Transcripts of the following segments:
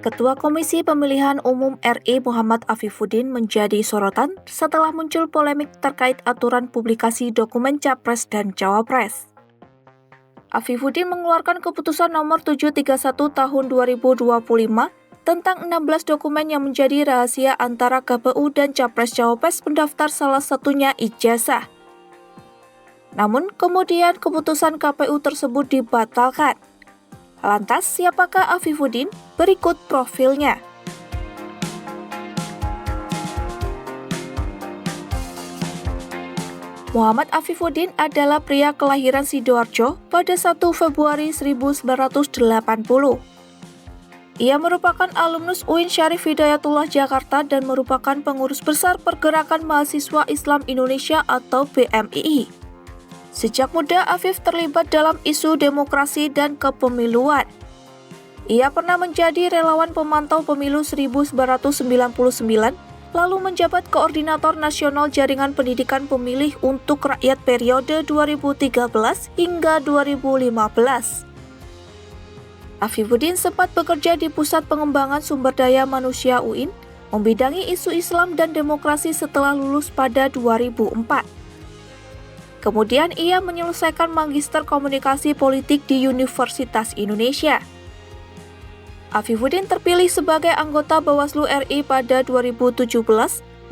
Ketua Komisi Pemilihan Umum RI Muhammad Afifuddin menjadi sorotan setelah muncul polemik terkait aturan publikasi dokumen Capres dan Cawapres. Afifuddin mengeluarkan keputusan nomor 731 tahun 2025 tentang 16 dokumen yang menjadi rahasia antara KPU dan Capres-Cawapres pendaftar, salah satunya ijazah. Namun kemudian keputusan KPU tersebut dibatalkan. Lantas, siapakah Afifuddin? Berikut profilnya. Muhammad Afifuddin adalah pria kelahiran Sidoarjo pada 1 Februari 1980. Ia merupakan alumnus UIN Syarif Hidayatullah Jakarta dan merupakan pengurus besar Pergerakan Mahasiswa Islam Indonesia atau PMII. Sejak muda, Afif terlibat dalam isu demokrasi dan kepemiluan. Ia pernah menjadi relawan pemantau pemilu 1999, lalu menjabat Koordinator Nasional Jaringan Pendidikan Pemilih untuk Rakyat periode 2013 hingga 2015. Afifuddin sempat bekerja di Pusat Pengembangan Sumber Daya Manusia UIN, membidangi isu Islam dan demokrasi setelah lulus pada 2004. Kemudian ia menyelesaikan Magister Komunikasi Politik di Universitas Indonesia. Afifuddin terpilih sebagai anggota Bawaslu RI pada 2017,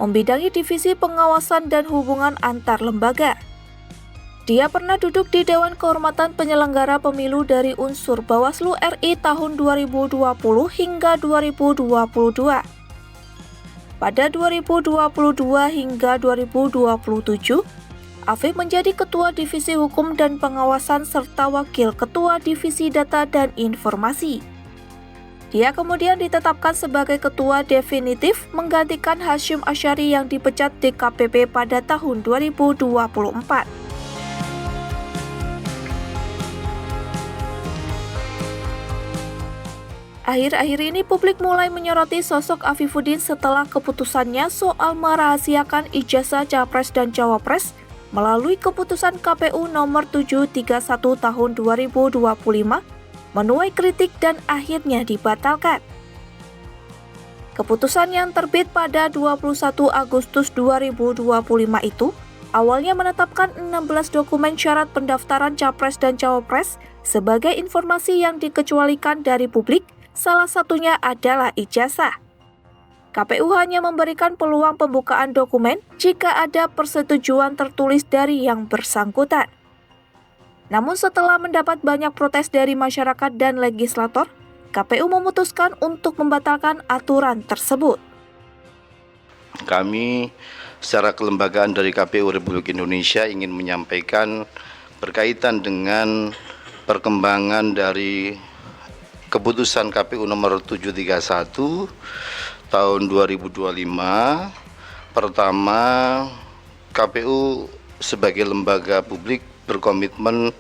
membidangi Divisi Pengawasan dan Hubungan Antar Lembaga. Dia pernah duduk di Dewan Kehormatan Penyelenggara Pemilu dari unsur Bawaslu RI tahun 2020 hingga 2022. Pada 2022 hingga 2027, Afif menjadi Ketua Divisi Hukum dan Pengawasan serta Wakil Ketua Divisi Data dan Informasi. Dia kemudian ditetapkan sebagai Ketua definitif menggantikan Hasyim Asyari yang dipecat DKPP pada tahun 2024. Akhir-akhir ini publik mulai menyoroti sosok Afifuddin setelah keputusannya soal merahasiakan ijazah Capres dan Cawapres melalui keputusan KPU nomor 731 tahun 2025 menuai kritik dan akhirnya dibatalkan. Keputusan yang terbit pada 21 Agustus 2025 itu awalnya menetapkan 16 dokumen syarat pendaftaran Capres dan Cawapres sebagai informasi yang dikecualikan dari publik, salah satunya adalah ijazah. KPU hanya memberikan peluang pembukaan dokumen jika ada persetujuan tertulis dari yang bersangkutan. Namun setelah mendapat banyak protes dari masyarakat dan legislator, KPU memutuskan untuk membatalkan aturan tersebut. Kami secara kelembagaan dari KPU Republik Indonesia ingin menyampaikan berkaitan dengan perkembangan dari keputusan KPU nomor 731 tahun 2025. Pertama, KPU sebagai lembaga publik berkomitmen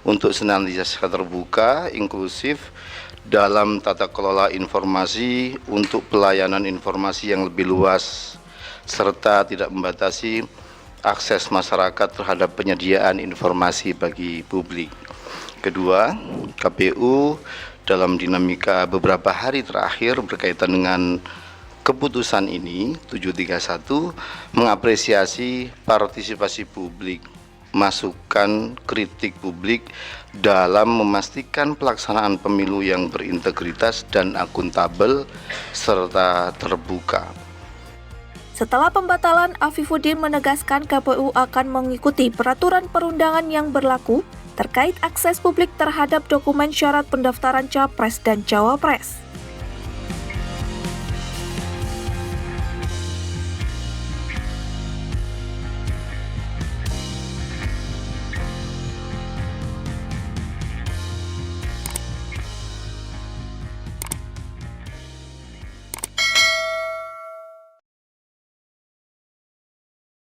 untuk senantiasa terbuka, inklusif dalam tata kelola informasi untuk pelayanan informasi yang lebih luas serta tidak membatasi akses masyarakat terhadap penyediaan informasi bagi publik. Kedua, KPU dalam dinamika beberapa hari terakhir berkaitan dengan keputusan ini 731 mengapresiasi partisipasi publik, masukan kritik publik dalam memastikan pelaksanaan pemilu yang berintegritas dan akuntabel serta terbuka. Setelah pembatalan, Afifuddin menegaskan KPU akan mengikuti peraturan perundangan yang berlaku terkait akses publik terhadap dokumen syarat pendaftaran Capres dan Cawapres.